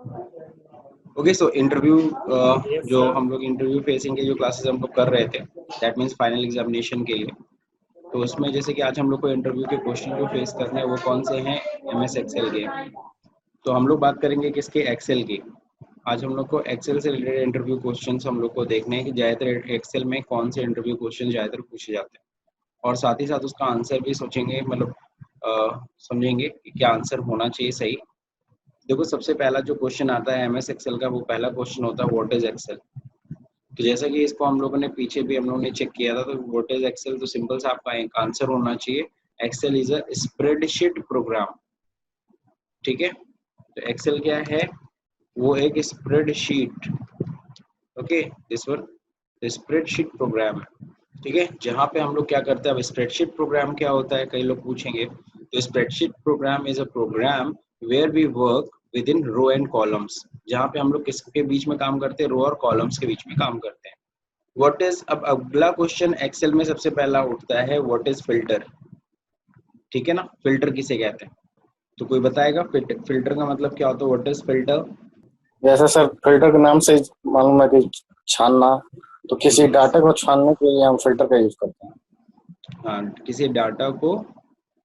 Okay, so interview जो हम लोग इंटरव्यू फेसिंग के जो क्लासेस हम लोग कर रहे थे, दैट मीन्स फाइनल एग्जामिनेशन के लिए, तो उसमें जैसे कि आज हम लोग को इंटरव्यू के क्वेश्चन जो फेस करने हैं वो कौन से हैं, एमएस एक्सेल के। तो हम लोग बात करेंगे किसके, एक्सेल की। आज हम लोग को एक्सेल से रिलेटेड इंटरव्यू क्वेश्चंस हम लोग को देखने हैं कि ज़्यादातर एक्सेल में कौन से इंटरव्यू क्वेश्चन ज़्यादातर पूछे जाते हैं, और साथ ही साथ उसका आंसर भी सोचेंगे, मतलब समझेंगे कि क्या आंसर होना चाहिए सही। देखो, सबसे पहला जो क्वेश्चन आता है एमएस एक्सेल का, वो पहला क्वेश्चन होता है व्हाट इज एक्सेल। तो जैसा कि इसको हम लोगों ने पीछे भी हम लोगों ने चेक किया था, तो व्हाट इज एक्सेल तो सिंपल सा आपका एक आंसर होना चाहिए, Excel is a spreadsheet program. ठीक है, तो एक्सेल क्या है, वो एक spreadsheet, okay, this one spreadsheet program है। ठीक है, जहाँ पे हम लोग क्या करते हैं, अब स्प्रेडशीट प्रोग्राम क्या होता है, कई लोग पूछेंगे। तो spreadsheet program is a program where we work with in row and columns, जहाँ पे हम लोग किसके बीच में काम करते हैं, रो और कॉलम्स के बीच में काम करते हैं। व्हाट इज, अब अगला क्वेश्चन एक्सेल में सबसे पहला उठता है, व्हाट इज फिल्टर। ठीक है ना, फिल्टर किसे कहते हैं, तो कोई बताएगा फिल्टर का मतलब क्या होता है, व्हाट इज फिल्टर। जैसे सर फिल्टर के नाम से मालूम है कि छानना, तो किसी डाटा को छानने के लिए हम फिल्टर का यूज करते हैं। हाँ, किसी डाटा को।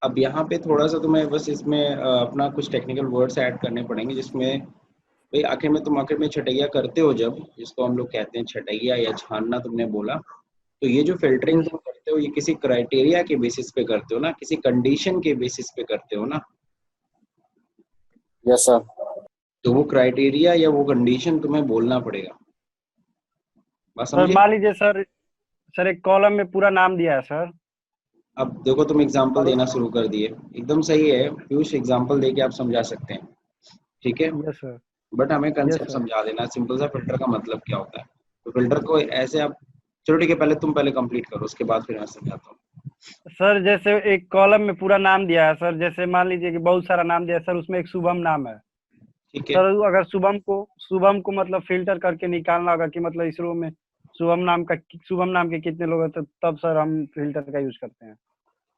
अब यहाँ पे थोड़ा सा तुम्हें बस इसमें अपना कुछ टेक्निकल वर्ड्स ऐड करने पड़ेंगे, जिसमें भाई आखिर में छटैया करते हो, जब जिसको हम लोग कहते हैं छटैया या छानना तुमने बोला, तो ये जो फिल्टरिंग तुम करते हो, ये किसी क्राइटेरिया के बेसिस पे करते हो ना, किसी कंडीशन के बेसिस पे करते हो ना। Yes sir. तो वो क्राइटेरिया या वो कंडीशन तुम्हें बोलना पड़ेगा, बात सर समझे। मान लीजिए सर एक कॉलम में पूरा नाम दिया है सर। अब देखो, तुम एग्जाम्पल देना शुरू कर दिए, एकदम सही है पीयूष, एग्जाम्पल देके आप समझा सकते हैं। ठीक है, यस सर। बट हमें यस कंसेप्ट सर। समझा देना सिंपल सा, फिल्टर का मतलब क्या होता है। तो फिल्टर को ऐसे आप, चलो ठीक है, पहले तुम कंप्लीट करो, उसके बाद फिर मैं समझाता हूँ। सर जैसे एक कॉलम में पूरा नाम दिया है सर, जैसे मान लीजिए कि बहुत सारा नाम दिया है सर, उसमें एक शुभम नाम है ठीक है, सर। अगर शुभम को मतलब फिल्टर करके निकालना होगा कि मतलब इस रो में शुभम नाम के कितने लोग हैं, तो तब सर हम फिल्टर का यूज करते हैं।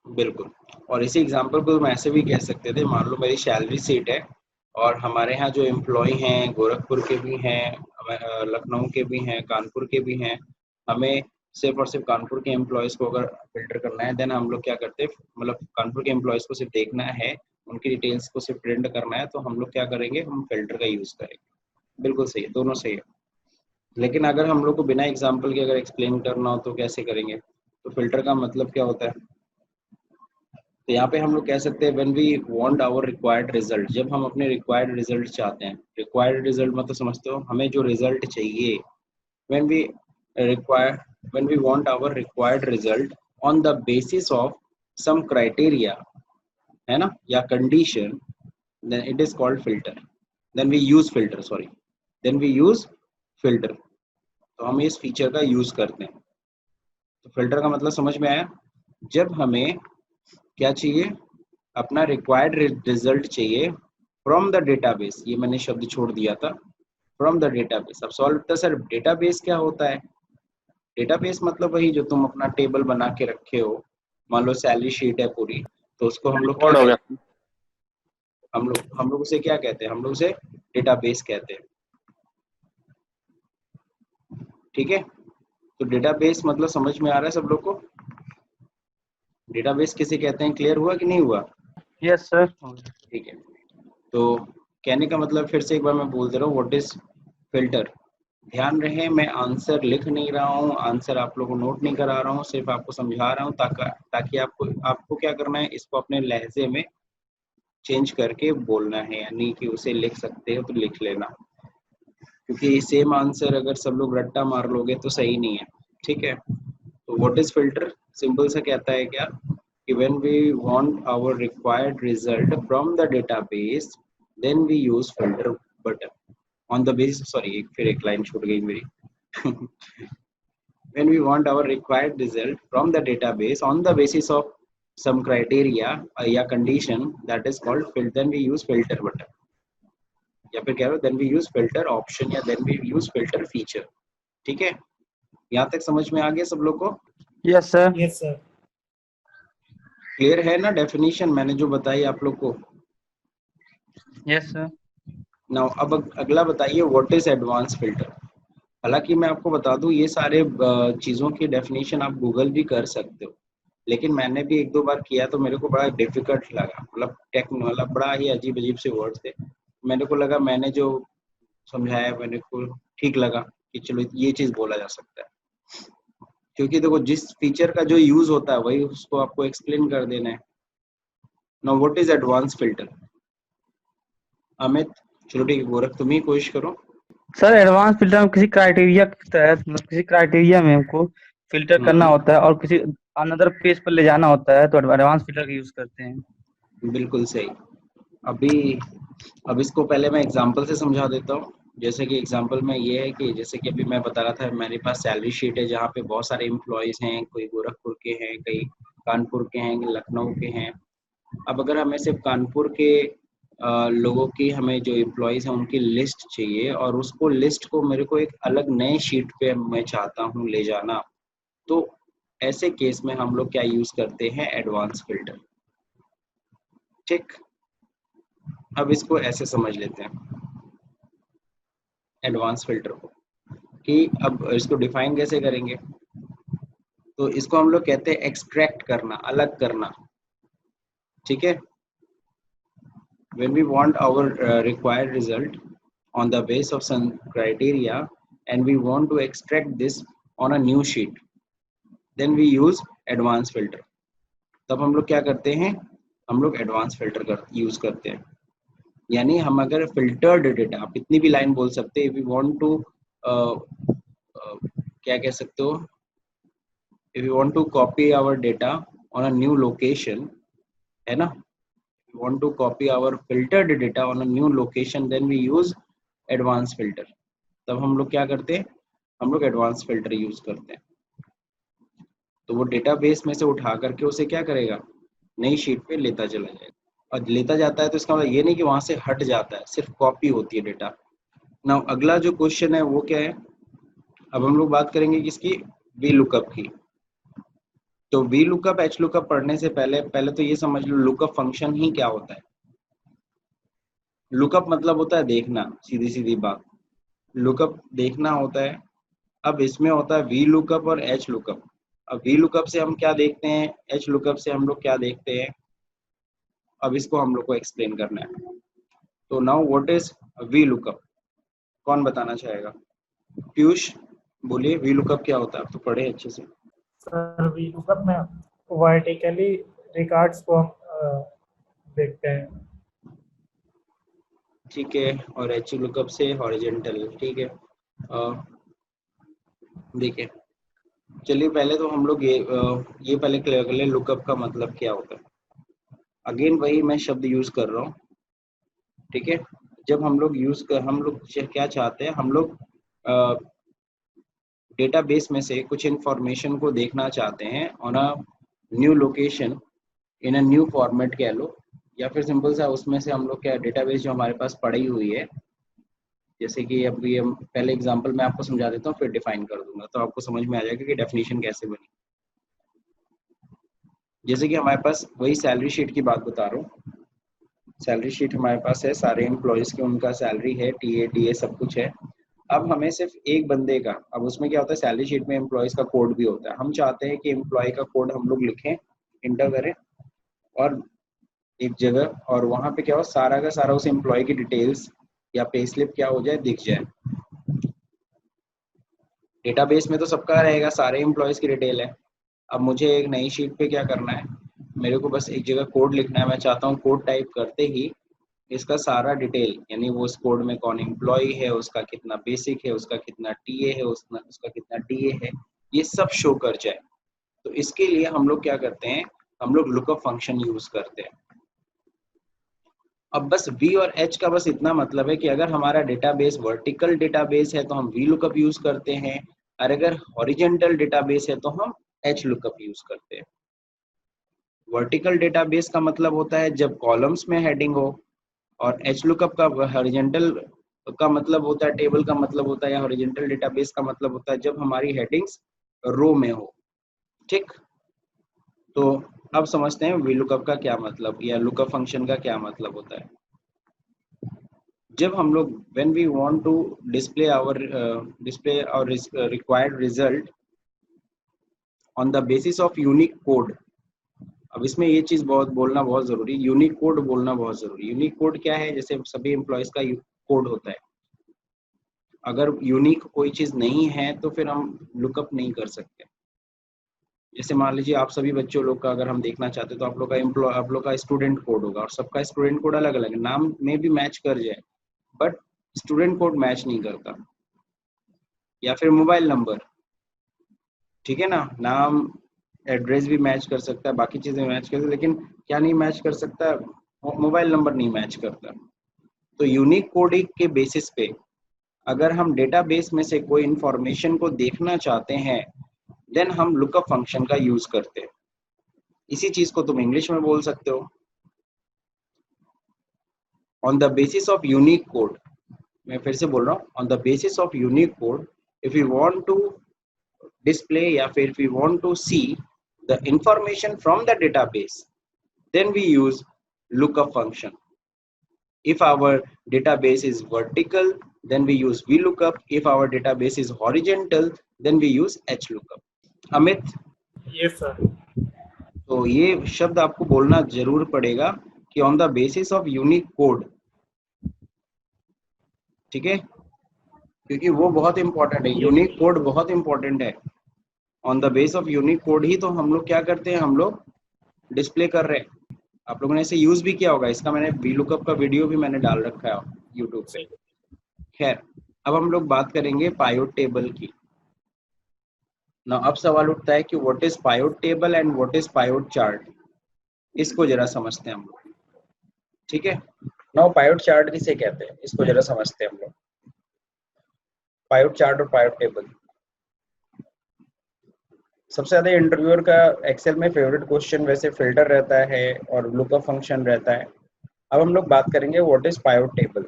बिल्कुल। और इसी एग्जाम्पल को तुम ऐसे भी कह सकते थे, मान लो मेरी सैलरी सीट है, और हमारे यहाँ जो एम्प्लॉय हैं, गोरखपुर के भी हैं, लखनऊ के भी हैं, कानपुर के भी हैं। हमें सिर्फ और सिर्फ कानपुर के एम्प्लॉयज़ को अगर फिल्टर करना है, देन हम लोग क्या करते हैं, मतलब कानपुर के एम्प्लॉयज़ को सिर्फ देखना है, उनकी डिटेल्स को सिर्फ प्रिंट करना है, तो हम लोग क्या करेंगे, हम फिल्टर का यूज़ करेंगे। बिल्कुल सही है, दोनों सही है। लेकिन अगर हम लोग को बिना एग्जाम्पल के अगर एक्सप्लेन करना हो तो कैसे करेंगे, तो फिल्टर का मतलब क्या होता है। तो यहाँ पे हम लोग कह सकते हैं when we want our required result, जब हम अपने रिक्वायर्ड रिजल्ट चाहते हैं। रिक्वायर्ड रिजल्ट मतलब समझते हो, हमें जो रिजल्ट चाहिए, when we require when we want our required result on the basis of some criteria, है ना, या condition, then it is called filter, then we use filter, sorry, then we use filter. तो हम इस feature का use करते हैं। तो फिल्टर का मतलब समझ में आया, जब हमें क्या चाहिए, अपना रिक्वायर्ड रिजल्ट चाहिए फ्रॉम द डेटाबेस, ये मैंने शब्द छोड़ दिया था, फ्रॉम द डेटाबेस। अब सॉल्व था सर, डेटाबेस क्या होता है। डेटाबेस मतलब वही जो तुम अपना टेबल बना के रखे हो, मान लो सैलरी शीट है पूरी, तो उसको हम लोग क्या रिकॉर्ड हो गया। कहते हैं, हम लोग उसे क्या कहते हैं, हम लोग उसे डेटाबेस कहते हैं। ठीक है, तो डेटाबेस मतलब समझ में आ रहा है सब लोग को, डेटाबेस किसे कहते हैं, क्लियर हुआ कि नहीं हुआ। Yes sir. ठीक है, तो कहने का मतलब फिर से एक बार मैं बोल दे रहा हूँ, व्हाट इज फिल्टर। ध्यान रहे, मैं आंसर लिख नहीं रहा हूँ, आंसर आप लोगों को नोट नहीं करा रहा हूँ, सिर्फ आपको समझा रहा हूँ, ताकि आपको क्या करना है, इसको अपने लहजे में चेंज करके बोलना है, यानी कि उसे लिख सकते हो तो लिख लेना, क्योंकि सेम आंसर अगर सब लोग रट्टा मार लोगे तो सही नहीं है। ठीक है, तो व्हाट इज फिल्टर, सिंपल सा कहता है क्या, कि when we want our required result from the database, then we use filter button on the basis, sorry फिर एक लाइन छूट गई मेरी when we want our required result from the database on the basis of some criteria या condition, that is called filter, then we use filter button, या फिर कह लो then we use filter option, या then we use filter feature। ठीक है, यहाँ तक समझ में आ गया सब लोग को। Yes sir. Yes sir. Clear है ना डेफिनेशन मैंने जो बताई आप लोग को। Yes sir. नाउ अब अगला बताइए व्हाट इज एडवांस फिल्टर। हालांकि मैं आपको बता दूं ये सारे चीज़ों की डेफिनेशन आप गूगल भी कर सकते हो, लेकिन मैंने भी एक दो बार किया तो मेरे को बड़ा डिफिकल्ट लगा, मतलब बड़ा ही अजीब अजीब से वर्ड थे। मेरे को लगा मैंने जो समझाया मेरे को ठीक लगा कि चलो ये चीज़ बोला जा सकता है, क्योंकि देखो जिस फीचर का जो यूज होता है वही उसको आपको एक्सप्लेन कर देना है। Now what is advance filter? Amit, चलो ठीक है, गोरख तुम ही कोशिश करो। सर एडवांस फिल्टर हम किसी क्राइटेरिया के तहत मतलब किसी क्राइटेरिया में हमको फिल्टर करना हम्म, होता है और किसी अनदर पेज पर ले जाना होता है तो एडवांस फिल्टर का यूज करते हैं। बिल्कुल सही। अभी अब इसको पहले मैं एग्जांपल से समझा देता हूँ। जैसे कि एग्जांपल में ये है कि जैसे कि अभी मैं बता रहा था मेरे पास सैलरी शीट है जहाँ पे बहुत सारे एम्प्लॉयज हैं, कोई गोरखपुर के हैं, कई कानपुर के हैं, लखनऊ के हैं। अब अगर हमें सिर्फ कानपुर के लोगों की हमें जो एम्प्लॉयज हैं उनकी लिस्ट चाहिए और उसको लिस्ट को मेरे को एक अलग नए शीट पे मैं चाहता हूँ ले जाना, तो ऐसे केस में हम लोग क्या यूज करते हैं? Advance filter. ठीक, अब इसको ऐसे समझ लेते हैं एडवांस फिल्टर को, कि अब इसको डिफाइन कैसे करेंगे। तो इसको हम लोग कहते हैं एक्सट्रैक्ट करना, अलग करना। ठीक है, when we want our required result on the base of some criteria and we want to extract this on a new sheet, then we use advanced filter। तब हम लोग क्या करते हैं? हम लोग एडवांस फिल्टर यूज करते हैं। यानी हम अगर फिल्टर्ड डेटा, आप इतनी भी लाइन बोल सकते हैं, वी वांट टू क्या कह सकते हो, if you want to copy our data on a new location, है ना, we want to copy our filtered data on a new location, then we use advanced filter। तब हम लोग क्या करते हैं? हम लोग एडवांस फिल्टर यूज करते हैं। तो वो डेटाबेस में से उठा करके उसे क्या करेगा? नई शीट पे लेता चला जाएगा, और लेता जाता है तो इसका मतलब ये नहीं कि वहां से हट जाता है, सिर्फ कॉपी होती है डेटा। नाउ अगला जो क्वेश्चन है वो क्या है? अब हम लोग बात करेंगे किसकी? वी लुकअप की। तो वी लुकअप एच लुकअप पढ़ने से पहले पहले तो ये समझ लो लुकअप फंक्शन ही क्या होता है। लुकअप मतलब होता है देखना, सीधी सीधी बात, लुकअप देखना होता है। अब इसमें होता है वी लुकअप और एच लुकअप। अब वी लुकअप से हम क्या देखते हैं, एच लुकअप से हम लोग क्या देखते हैं, अब इसको हम लोग को एक्सप्लेन करना है। तो now what is V lookup? कौन बताना चाहेगा? पीयूष बोलिए, वी लुकअप क्या होता है? आप तो पढ़े अच्छे से। सर वी लुकअप में वर्टिकली रिकॉर्ड्स को हम देखते हैं। ठीक है, और एच लुकअप से हॉरिजॉन्टल। ठीक है, देखिए चलिए पहले तो हम लोग ये पहले क्लियर कर ले लुकअप का मतलब क्या होता है। अगेन वही मैं शब्द यूज कर रहा हूँ। ठीक है, जब हम लोग हम लोग क्या चाहते हैं, हम लोग डेटाबेस में से कुछ इंफॉर्मेशन को देखना चाहते हैं on a new location in a new format कह लो, या फिर सिंपल सा उसमें से हम लोग क्या डेटाबेस जो हमारे पास पड़ी हुई है, जैसे कि अभी हम पहले एग्जांपल में आपको समझा देता हूँ फिर डिफाइन कर दूंगा तो आपको समझ में आ जाएगा कि डेफिनेशन कैसे बनी। जैसे कि हमारे पास वही सैलरी शीट की बात बता रहा हूँ। सैलरी शीट हमारे पास है, सारे एम्प्लॉयज की उनका सैलरी है, टीए डीए सब कुछ है। अब हमें सिर्फ एक बंदे का, अब उसमें क्या होता है, सैलरी शीट में एम्प्लॉयज का कोड भी होता है। हम चाहते हैं कि एम्प्लॉय का कोड हम लोग लिखें, इंटर करें और एक जगह, और वहां पे क्या हो, सारा का सारा उस एम्प्लॉय की डिटेल्स या पे स्लिप क्या हो जाए, दिख जाए। डेटाबेस में तो सबका रहेगा, सारे एम्प्लॉयज की डिटेल है। अब मुझे एक नई शीट पे क्या करना है, मेरे को बस एक जगह कोड लिखना है। मैं चाहता हूँ कोड टाइप करते ही इसका सारा डिटेल, यानी वो उस कोड में कौन एम्प्लॉय है, उसका कितना बेसिक है, उसका कितना टीए है, उसका कितना डीए है, ये सब शो कर जाए। तो इसके लिए हम लोग क्या करते हैं, हम लोग लुकअप फंक्शन यूज करते हैं। अब बस वी और एच का बस इतना मतलब है कि अगर हमारा डेटाबेस वर्टिकल डेटाबेस है तो हम वी लुकअप यूज करते हैं, और अगर हॉरिजॉन्टल डेटाबेस है तो हम एच लुकअप यूज करते हैं। वर्टिकल डेटाबेस का मतलब होता है जब कॉलम्स में हेडिंग हो, और एच लुकअप का हॉरिजॉन्टल का मतलब होता है, टेबल का मतलब होता है, या हॉरिजॉन्टल डेटाबेस का मतलब होता है जब हमारी हेडिंग्स रो में हो। ठीक, तो अब समझते हैं वी लुकअप का क्या मतलब, या लुकअप फंक्शन का क्या मतलब होता है। जब हम लोग when we want to display our required result on the basis of unique code, अब इसमें ये चीज बोलना बहुत जरूरी, यूनिक कोड बोलना बहुत जरूरी। यूनिक कोड क्या है? जैसे सभी एम्प्लॉयज का कोड होता है, अगर यूनिक कोई चीज नहीं है तो फिर हम लुकअप नहीं कर सकते। जैसे मान लीजिए आप सभी बच्चों लोग का अगर हम देखना चाहते तो आप लोग का स्टूडेंट कोड होगा और सबका स्टूडेंट कोड अलग अलग है, नाम में भी मैच कर जाए बट स्टूडेंट कोड मैच नहीं करता। या फिर मोबाइल नंबर, ठीक है ना, नाम एड्रेस भी मैच कर सकता है, बाकी चीजें मैच कर सकता है, लेकिन क्या नहीं मैच कर सकता? मोबाइल नंबर नहीं मैच करता। तो यूनिक कोडिंग के बेसिस पे अगर हम डेटाबेस में से कोई इंफॉर्मेशन को देखना चाहते हैं देन हम लुकअप फंक्शन का यूज करते हैं। इसी चीज को तुम इंग्लिश में बोल सकते हो on the basis of unique code. मैं फिर से बोल रहा हूँ, on the basis of unique code if you want to display या फिर if we want to see the information from the database then we use lookup function. If our database is vertical then we use VLOOKUP, if our database is horizontal then we use HLOOKUP. Amit, yes sir. तो ये शब्द आपको बोलना जरूर पड़ेगा कि on the basis of unique code, ठीक है, क्योंकि वो बहुत इंपॉर्टेंट है, यूनिक कोड बहुत इंपॉर्टेंट है। On the base of unique code ही तो हम लोग क्या करते हैं, हम लोग डिस्प्ले कर रहे हैं। आप लोगों ने इसे यूज भी किया होगा, इसका मैंने VLOOKUP का वीडियो भी मैंने डाल रखा है यूट्यूब पे। खैर, अब हम लोग बात करेंगे पायोट टेबल की। ना अब सवाल उठता है कि what is pivot table and what is पायोट chart, इसको जरा समझते हैं हम लोग, ठीक है। नाउ पायोट चार्ट किसे कहते हैं, इसको जरा समझते हैं हम लोग। पायोट चार्ट और पायोट टेबल, सबसे ज्यादा इंटरव्यूअर का एक्सेल में फेवरेट क्वेश्चन वैसे फिल्टर रहता है और लुकअप फंक्शन रहता है। अब हम लोग बात करेंगे व्हाट इज पायोट टेबल।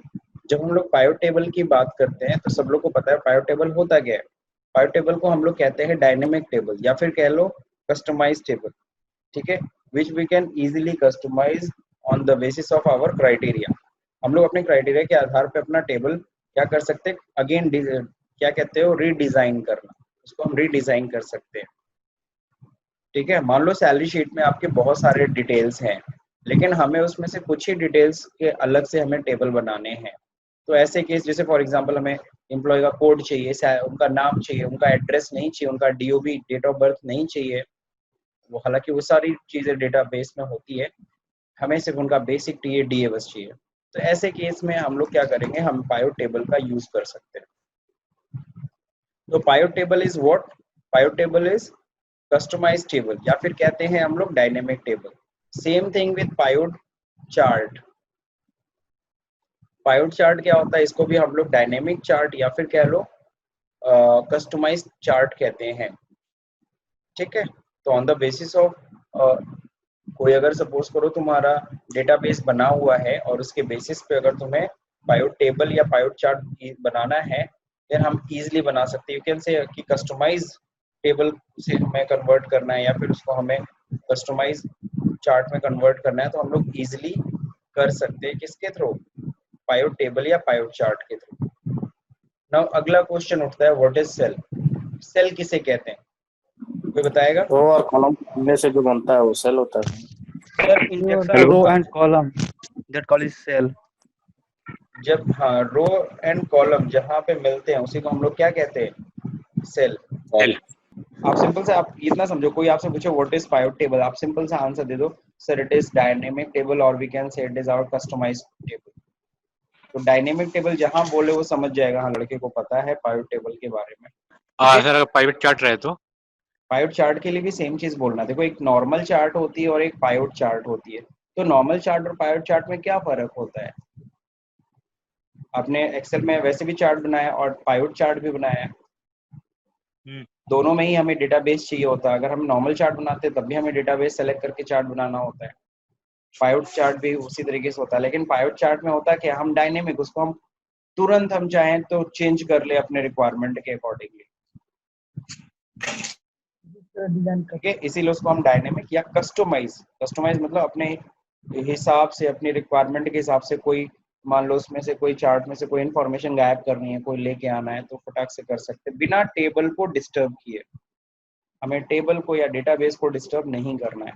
जब हम लोग पायोट टेबल की बात करते हैं तो सब लोग को पता है पायोट टेबल होता क्या है। पायोट टेबल को हम लोग कहते हैं डायनेमिक टेबल या फिर कह लो कस्टमाइज टेबल, ठीक है, which we can easily customize on the basis of our criteria. हम लोग अपने क्राइटेरिया के आधार पर अपना टेबल क्या कर सकते हैं, अगेन क्या कहते हो, रीडिजाइन करना, उसको हम रीडिजाइन कर सकते हैं, ठीक है। मान लो सैलरी शीट में आपके बहुत सारे डिटेल्स हैं लेकिन हमें उसमें से कुछ ही डिटेल्स के अलग से हमें टेबल बनाने हैं। तो ऐसे केस जैसे फॉर एग्जांपल हमें एम्प्लॉय का कोड चाहिए, उनका नाम चाहिए, उनका एड्रेस नहीं चाहिए, उनका DOB डेट ऑफ बर्थ नहीं चाहिए, वो हालांकि वो सारी चीजें डेटाबेस में होती है, हमें सिर्फ उनका बेसिक DA बस चाहिए। तो ऐसे केस में हम लोग क्या करेंगे, हम पायोट टेबल का यूज कर सकते हैं। तो pivot table is what, pivot table is customised table या फिर कहते हैं हम लोग dynamic table. Same thing with pivot chart. Pivot chart क्या होता है, इसको भी हम लोग डायनेमिक चार्ट या फिर कह लो कस्टमाइज चार्ट कहते हैं, ठीक है। तो ऑन द बेसिस ऑफ कोई अगर सपोज करो तुम्हारा डेटाबेस बना हुआ है और उसके बेसिस पे अगर तुम्हें पायोट टेबल या पायोट चार्ट बनाना है फिर हम इजीली बना सकते हैं। यू कैन से कि कस्टमाइज टेबल से हमें कन्वर्ट करना है या फिर उसको हमें कस्टमाइज चार्ट में कन्वर्ट करना है तो हम लोग इजीली कर सकते हैं, किसके थ्रू, पायोट टेबल या पायोट चार्ट के थ्रू। नाउ अगला क्वेश्चन उठता है व्हाट इज सेल। सेल किसे कहते हैं, कोई बताएगा? रो और कॉलम में से जो बनता है वो सेल होता है। Sir in row and column that call is cell. जब हाँ रो एंड कॉलम जहाँ पे मिलते हैं उसी को हम लोग क्या कहते हैं, सेल। आप सिंपल से आप इतना समझो, कोई आपसे पूछे व्हाट इज पायोट टेबल, आप सिंपल सा आंसर दे दो, sir it is dynamic table और we can say it is our customised table. तो डायनेमिक टेबल जहां बोले वो समझ जाएगा, हाँ लड़के को पता है पायोट टेबल के बारे में। सर अगर पायोट चार्ट रहे तो पायोट चार्ट के लिए भी सेम चीज बोलना। देखो एक नॉर्मल चार्ट होती है और एक पायोट चार्ट होती है, तो नॉर्मल चार्ट और पायोट चार्ट में क्या फर्क होता है? आपने एक्सेल में वैसे भी चार्ट बनाया और पायोट चार्ट भी बनाया है, दोनों में ही हमें डेटाबेस चाहिए होता है। अगर हम नॉर्मल चार्ट बनाते हैं तब भी हमें डेटाबेस सेलेक्ट करके चार्ट बनाना होता है, पायोट चार्ट भी उसी तरीके से होता है। लेकिन पायोट चार्ट में होता है कि हम डायनेमिक, उसको हम तुरंत हम चाहें तो चेंज कर ले अपने रिक्वायरमेंट के अकॉर्डिंगली, ठीक है, इसीलिए उसको हम डायनेमिक या कस्टमाइज, कस्टमाइज मतलब अपने हिसाब से, अपनी रिक्वायरमेंट के हिसाब से कोई मान लो उसमें से कोई चार्ट में से कोई इन्फॉर्मेशन गायब करनी है, कोई लेके आना है, तो फटाक से कर सकते हैं बिना टेबल को डिस्टर्ब किए। हमें टेबल को या डेटाबेस को डिस्टर्ब नहीं करना है।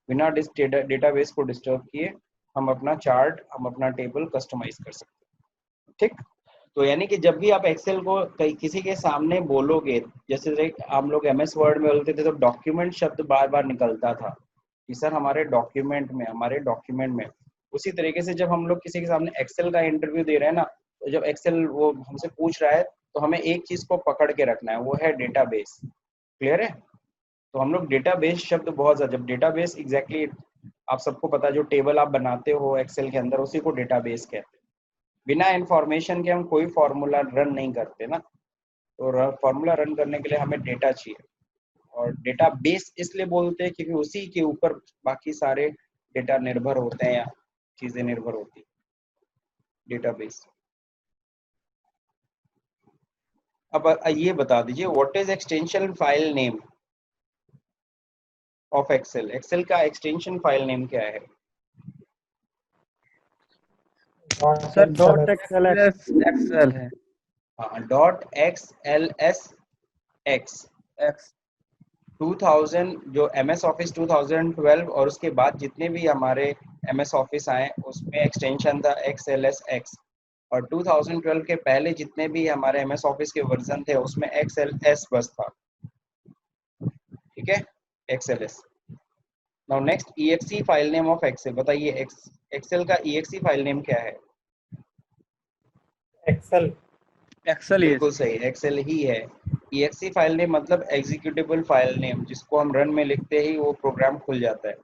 बिना डेटाबेस को डिस्टर्ब किए हम अपना चार्ट, हम अपना टेबल कस्टमाइज कर सकते हैं। ठीक, तो यानी कि जब भी आप एक्सेल को किसी के सामने बोलोगे, जैसे हम लोग MS वर्ड में बोलते थे तो डॉक्यूमेंट शब्द बार बार निकलता था कि सर हमारे डॉक्यूमेंट में। उसी तरीके से जब हम लोग किसी के सामने एक्सेल का इंटरव्यू दे रहे हैं ना, तो जब एक्सेल वो हमसे पूछ रहा है तो हमें एक चीज को पकड़ के रखना है, वो है डेटाबेस। क्लियर है? तो हम लोग डेटाबेस शब्द बहुत ज्यादा, जब डेटाबेस एग्जैक्टली आप सबको पता है, जो टेबल आप बनाते हो एक्सेल के अंदर उसी को डेटाबेस कहते हैं। बिना इंफॉर्मेशन के हम कोई फॉर्मूला रन नहीं करते ना, तो फॉर्मूला रन करने के लिए हमें डेटा चाहिए। और डेटाबेस इसलिए बोलते हैं क्योंकि उसी के ऊपर बाकी सारे डेटा निर्भर होते हैं या चीजें निर्भर होती है, डेटाबेस। अब ये बता दीजिए, what is extension file name of Excel? Excel का एक्सटेंशन फाइल नेम क्या है? सर डॉट XLS एक्सेल है। हाँ, .xls x एक्स 2000 जो MS ऑफिस 2012 और उसके बाद जितने भी हमारे MS ऑफिस आए उसमें एक्सटेंशन था XLSX, और 2012 के पहले जितने भी हमारे MS ऑफिस के वर्जन थे उसमें XLS बस था। ठीक है, XLS। Now next, EXE file name of Excel. बताइए एक्सेल का EXE फाइल नेम क्या है? एक्सेल। एक्सेल ही है। बिल्कुल सही, एक्सेल ही है। EXE फाइल नेम मतलब एग्जीक्यूटेबल फाइल नेम, जिसको हम रन में लिखते ही वो प्रोग्राम खुल जाता है।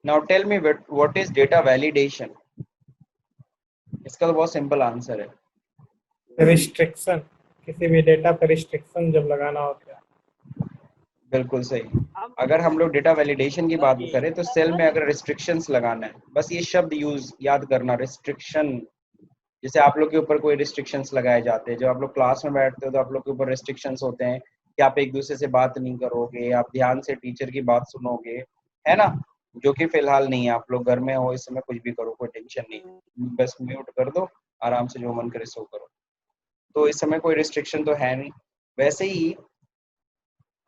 Now tell me what is data validation? इसका तो बहुत सिंपल आंसर है, रिस्ट्रिक्शन, किसी भी डेटा पर रिस्ट्रिक्शन जब लगाना होता है। बिल्कुल सही। अगर हम लोग डेटा वैलिडेशन की बात करें तो सेल में अगर रिस्ट्रिक्शंस लगाना है, बस ये शब्द याद करना, रिस्ट्रिक्शन। जैसे आप लोग के ऊपर कोई रिस्ट्रिक्शंस लगाए जाते हैं, जब आप लोग क्लास में बैठते हो तो आप लोग के ऊपर रिस्ट्रिक्शंस होते हैं कि आप एक दूसरे से बात नहीं करोगे, आप ध्यान से टीचर की बात सुनोगे, है ना? जो कि फिलहाल नहीं है, आप लोग घर में हो इस समय, कुछ भी करो कोई टेंशन नहीं, बस म्यूट कर दो, आराम से जो मन करे सो करो। तो इस समय कोई रिस्ट्रिक्शन तो है नहीं। वैसे ही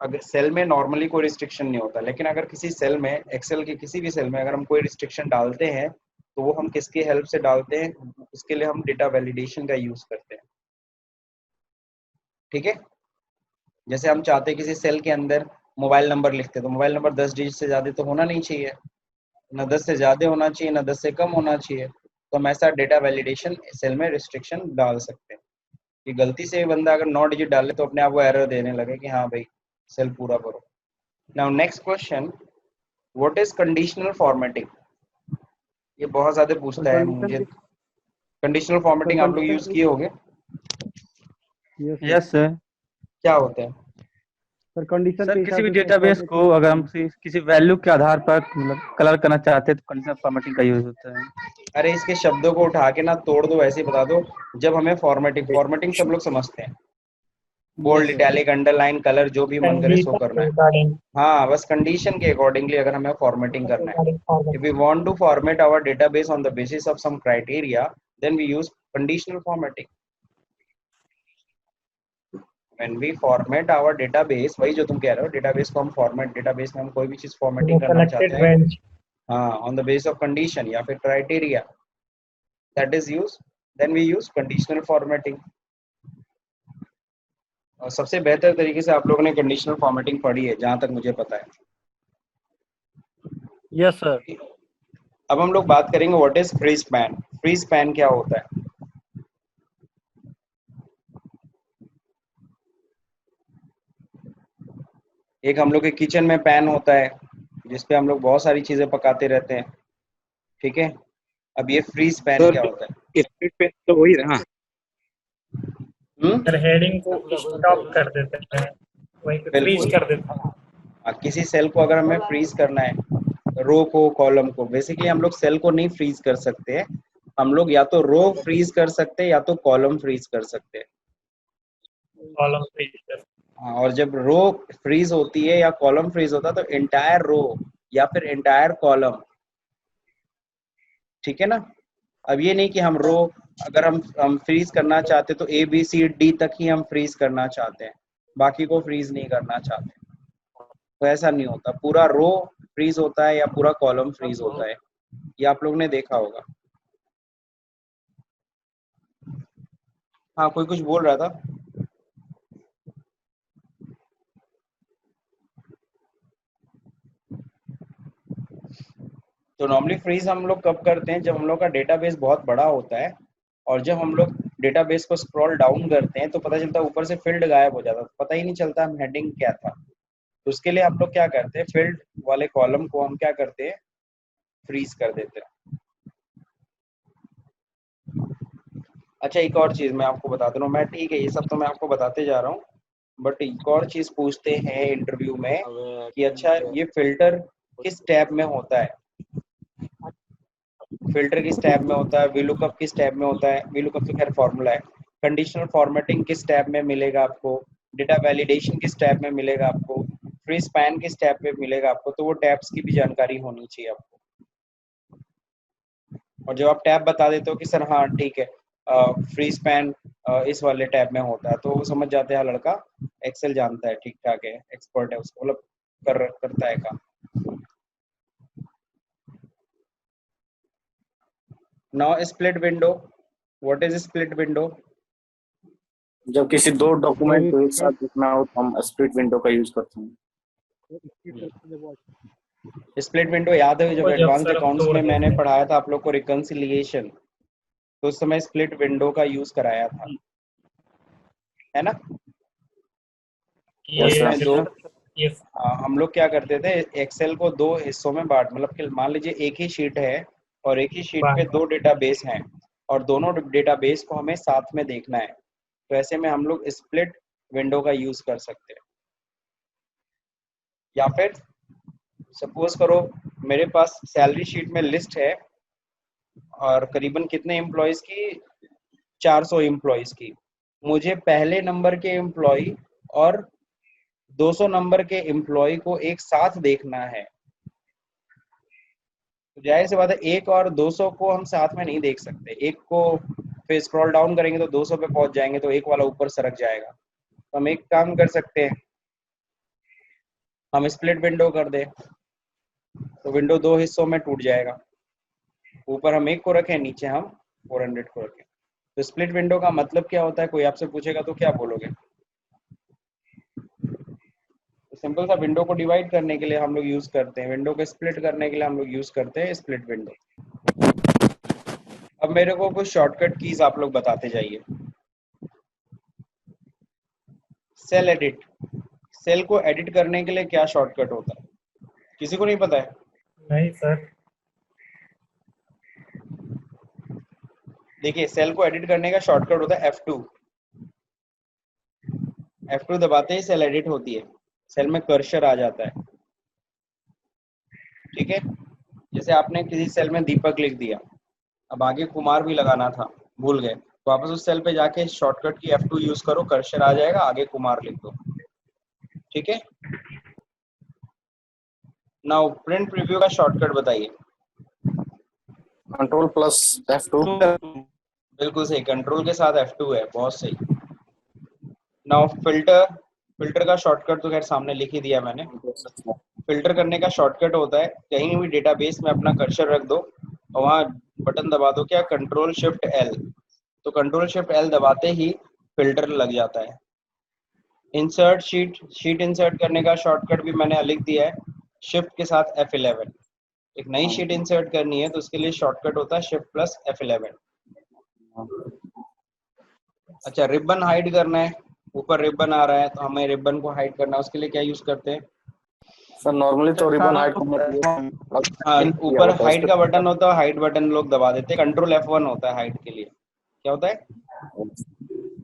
अगर सेल में नॉर्मली कोई रिस्ट्रिक्शन नहीं होता, लेकिन अगर किसी सेल में, एक्सेल के किसी भी सेल में अगर हम कोई रिस्ट्रिक्शन डालते हैं तो वो हम किसकी हेल्प से डालते हैं? उसके लिए हम डेटा वैलिडेशन का यूज करते हैं। ठीक है, जैसे हम चाहते हैं किसी सेल के अंदर मोबाइल नंबर लिखते हैं, तो मोबाइल नंबर 10 डिजिट से ज्यादा तो होना नहीं चाहिए, ना 10 से ज्यादा होना चाहिए, ना 10 से कम होना चाहिए। तो हम ऐसा डेटा वैलिडेशन सेल में रिस्ट्रिक्शन डाल सकते हैं कि गलती से बंदा अगर 9 डिजिट डाले तो अपने आप वो एरर देने लगे कि हाँ भाई सेल पूरा करो। Now next question, what is conditional formatting? ये बहुत ज्यादा पूछता है मुझे। कंडीशनल फॉर्मेटिंग आप लोग यूज किए होंगे, यस सर। क्या होता है? सर कंडीशन सर के किसी हिसाब भी से डेटाबेस को अगर हम किसी वैल्यू के आधार पर मतलब कलर करना चाहते हैं तो कंडीशनल फॉर्मेटिंग का यूज होता है। अरे इसके शब्दों को उठा के ना तोड़ दो, ऐसे ही बता दो। जब हमें फॉर्मेटिंग सब लोग समझते हैं, बोल्ड, इटैलिक, अंडरलाइन, कलर, जो भी मन करे सो कंडीशन करना के है। रिगार्डिंग हाँ, बस कंडीशन के अकॉर्डिंगली अगर हमें फॉर्मेटिंग करना है। If we want to format our database on the basis of some criteria, then we use conditional formatting. When we format our database, वही जो तुम कह रहे हो, डेटाबेस को हम फॉर्मेट, डेटाबेस में हम कोई भी चीज फॉर्मेटिंग करना कनेक्टेड चाहते हैं, रेंज। हाँ, on the basis of condition या फिर criteria that is used, then we use conditional formatting. और सबसे बेहतर तरीके से आप लोगों ने कंडीशनल फॉर्मेटिंग पढ़ी है जहां तक मुझे पता है। Yes sir. अब हम लोग बात करेंगे what is free span. Free span क्या होता है? एक हम लोग के किचन में पैन होता है जिसपे हम लोग बहुत सारी चीजें पकाते रहते हैं, ठीक है? अब ये फ्रीज पैन क्या होता है? स्पीड पे तो वही है ना। फिर हेडिंग को स्टॉप कर देते हैं, वहीं पे फ्रीज बिल्कुल। कर देते हैं। किसी सेल को अगर हमें फ्रीज करना है, रो को, कॉलम को, बेसिकली हम लोग सेल को नहीं फ्रीज कर सकते हैं, हम लोग या तो रो फ्रीज कर सकते हैं या तो कॉलम फ्रीज कर सकते हैं। कॉलम फ्रीज कर। हाँ, और जब रो फ्रीज होती है या कॉलम फ्रीज होता है तो एंटायर रो या फिर एंटायर कॉलम, ठीक है ना, अब ये नहीं कि हम रो अगर हम फ्रीज करना चाहते तो ए बी सी डी तक ही हम फ्रीज करना चाहते हैं, बाकी को फ्रीज नहीं करना चाहते, तो ऐसा नहीं होता। पूरा रो फ्रीज होता है या पूरा कॉलम फ्रीज होता है, ये आप लोग ने देखा होगा। हाँ, कोई कुछ बोल रहा था। तो नॉर्मली फ्रीज हम लोग कब करते हैं, जब हम लोग का डेटाबेस बहुत बड़ा होता है और जब हम लोग डेटाबेस को स्क्रॉल डाउन करते हैं तो पता चलता है ऊपर से फील्ड गायब हो जाता है, पता ही नहीं चलता हम हेडिंग क्या था। तो उसके लिए आप लोग क्या करते हैं, फील्ड वाले कॉलम को हम क्या करते हैं, फ्रीज कर देते हैं। अच्छा, एक और चीज मैं आपको बता दे रहा हूँ, मैं ठीक है ये सब तो मैं आपको बताते जा रहा हूँ, बट एक और चीज पूछते हैं इंटरव्यू में कि अच्छा ये फिल्टर किस टैब में होता है, फिल्टर किस टैब में होता है, वीलुकअप किस टैब में होता है, वीलुकअप तो खैर फॉर्मूला है, कंडीशनल फॉर्मेटिंग किस टैब में मिलेगा आपको, डेटा वैलिडेशन किस टैब में मिलेगा आपको, फ्री स्पैन किस टैब पे मिलेगा आपको, तो वो टैब्स की भी जानकारी होनी चाहिए आपको। और जब आप टैब बता देते हो कि सर हाँ ठीक है फ्री स्पैन इस वाले टैब में होता है, तो वो समझ जाते हैं लड़का एक्सेल जानता है, ठीक ठाक है, एक्सपर्ट है, उसको मतलब करता है काम। Now split window, what is split window? जब किसी दो डॉक्यूमेंट को एक साथ देखना हो तो हम स्प्लिट विंडो का यूज करते हैं। स्प्लिट विंडो याद है जब जब एडवांस सर हम अकाउंट्स तोड़ में मैंने देते हैं। पढ़ाया था आप लोग को रिकंसिलिएशन, तो उस समय स्प्लिट विंडो का यूज कराया था, है ना? तो ये उसमें दो ये हम लोग क्या करते थे, एक्सेल को दो हिस्सों में बांट, मतलब कि मान लीजिए एक ही शीट है और एक ही शीट पे दो डेटाबेस हैं और दोनों डेटाबेस को हमें साथ में देखना है, तो ऐसे में हम लोग स्प्लिट विंडो का यूज कर सकते हैं। या फिर सपोज करो मेरे पास सैलरी शीट में लिस्ट है और करीबन कितने एम्प्लॉयज की, 400 एम्प्लॉयज की, मुझे पहले नंबर के एम्प्लॉय और 200 नंबर के एम्प्लॉय को एक साथ देखना है, तो जाहिर सी बात है एक और 200 को हम साथ में नहीं देख सकते, एक को फिर स्क्रॉल डाउन करेंगे तो 200 पे पहुंच जाएंगे तो एक वाला ऊपर सरक जाएगा। तो हम एक काम कर सकते हैं, हम स्प्लिट विंडो कर दें तो विंडो दो हिस्सों में टूट जाएगा, ऊपर हम एक को रखें, नीचे हम 400 को रखें। तो स्प्लिट विंडो का मतलब क्या होता है, कोई आपसे पूछेगा तो क्या बोलोगे? तो सिंपल सा विंडो को डिवाइड करने के लिए हम लोग यूज करते हैं, विंडो को स्प्लिट करने के लिए हम लोग यूज करते हैं स्प्लिट विंडो। अब मेरे को कुछ शॉर्टकट कीज आप लोग बताते जाइए। सेल एडिट, सेल को एडिट करने के लिए क्या शॉर्टकट होता है, किसी को नहीं पता है? नहीं सर। देखिए सेल को एडिट करने का शॉर्टकट होता है F2, F2 दबाते ही सेल एडिट होती है, सेल में कर्सर आ जाता है, ठीक है? जैसे आपने किसी सेल में दीपक लिख दिया, अब आगे कुमार भी लगाना था, भूल गए, तो वापस उस सेल पे जाके शॉर्टकट की F2 यूज करो, कर्सर आ जाएगा, आगे कुमार लिख दो, ठीक है? नाउ प्रिंट प्रीव्यू का शॉर्टकट बताइए। Control plus F2। बिल्कुल सही, कंट्रोल के साथ F2 है, बहुत सही। नाउ फिल्टर, फिल्टर का शॉर्टकट तो खैर सामने लिख ही दिया मैंने। फिल्टर करने का शॉर्टकट होता है कहीं भी डेटाबेस में अपना कर्सर रख दो और वहाँ बटन दबा दो, क्या, कंट्रोल शिफ्ट एल, तो कंट्रोल शिफ्ट एल दबाते ही फिल्टर लग जाता है। इंसर्ट शीट, शीट इंसर्ट करने का शॉर्टकट भी मैंने लिख दिया है, शिफ्ट के साथ F11। एक नई शीट इंसर्ट करनी है तो उसके लिए शॉर्टकट होता है शिफ्ट प्लस F11। अच्छा, रिबन हाइड करना है, ऊपर रिबन आ रहा है तो हमें रिबन को हाइड करना है, उसके लिए क्या यूज करते हैं? सर नॉर्मली तो रिबन हाइड करने के लिए हाँ, ऊपर हाइड का बटन होता है, हाइड बटन लोग दबा देते हैं, कंट्रोल F1 होता है हाइड के लिए। क्या होता है?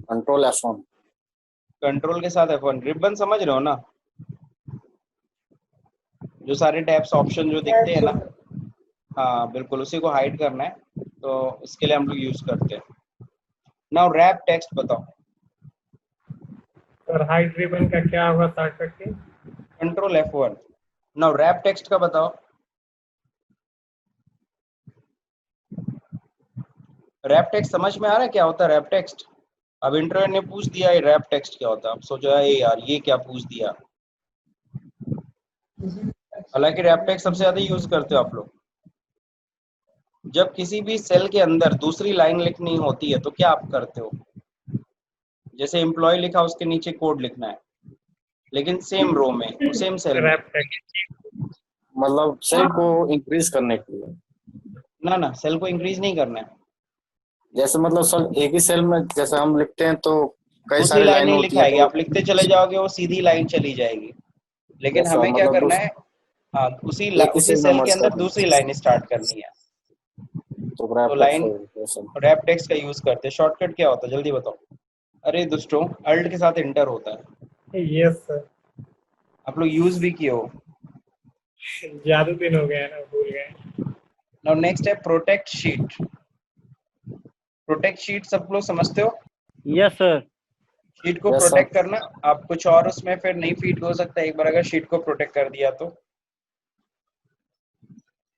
Control F1। कंट्रोल के साथ F1। रिबन समझ रहे हो ना, जो सारे टैब्स ऑप्शन जो दिखते हैं ना, हाँ बिल्कुल उसी को हाइड करना है, तो इसके लिए हम लोग यूज करते हैं। नाउ रैप टेक्स्ट बताओ। सर हाइड रिबन का क्या होगा शॉर्टकट की? Control F1। Now wrap text का बताओ। रैप टेक्स्ट समझ में आ रहा है क्या होता है रैप टेक्स्ट? अब इंटरव्यू ने पूछ दिया ये रैप टेक्स्ट क्या होता है, अब सोचो ये यार ये क्या पूछ दिया। हालांकि रैप टेक्स्ट सबसे ज्यादा यूज करते हो आप लोग। जब किसी भी सेल के अंदर दूसरी लाइन लिखनी होती है तो क्या आप करते हो? जैसे एम्प्लॉय लिखा उसके नीचे कोड लिखना है, लेकिन सेम रो में सेम सेल में। Wrap text. मतलब सेल को इंक्रीज करने के लिए। ना सेल को इंक्रीज नहीं करना है। जैसे मतलब सर एक ही सेल में जैसे हम लिखते हैं तो कई दूसरी सारी लाइन लाइन नहीं होती है लिखाएगी, तो आप लिखते चले जाओगे वो सीधी लाइन चली जाएगी। लेकिन जैसा हमें क्या मतलब करना है, हाँ एक ही उसी सेल में सेल के मर्ज अंदर करना दूसरी लाइन स्टार्ट करनी है। तो तो रैप टेक्स्ट लाइन जैसे। रैप टेक्स्ट का यूज करते हैं। शॉर्टकट क्या होता है जल्दी बताओ। अरे दोस्तों अल्ट के साथ इंटर होता है। यस सर, आप लोग यूज भी किए हो। ज्यादा दिन हो गया ना, भूल गए। नाउ नेक्स्ट है प्रोटेक्ट शीट। प्रोटेक्ट शीट सब लोग समझते हो? Yes sir. शीट को यस सर। प्रोटेक्ट करना, आप कुछ और उसमें फिर नहीं फीड हो सकता एक बार अगर शीट को प्रोटेक्ट कर दिया तो।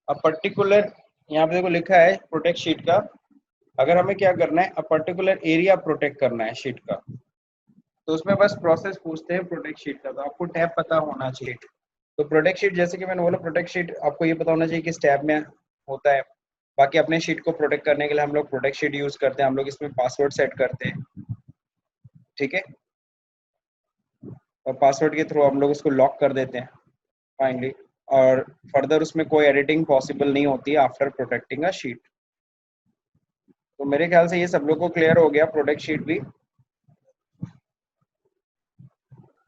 अब पर्टिकुलर यहाँ पे देखो लिखा है प्रोटेक्ट शीट का, अगर हमें क्या करना है, अब पर्टिकुलर एरिया प्रोटेक्ट करना है शीट का, तो उसमें बस प्रोसेस पूछते हैं प्रोटेक्ट शीट का, तो आपको टैब पता होना चाहिए। तो प्रोटेक्ट शीट जैसे कि मैंने बोला, प्रोटेक्ट शीट आपको ये पता होना चाहिए किस टैब में होता है। बाकी अपने शीट को प्रोटेक्ट करने के लिए हम लोग प्रोटेक्ट शीट यूज करते हैं, हम लोग इसमें पासवर्ड सेट करते हैं, ठीक है, और पासवर्ड के थ्रू हम लोग उसको लॉक कर देते हैं फाइनली, और फर्दर उसमें कोई एडिटिंग पॉसिबल नहीं होती है आफ्टर प्रोटेक्टिंग अ शीट। तो मेरे ख्याल से ये सब लोग को क्लियर हो गया प्रोटेक्ट शीट भी।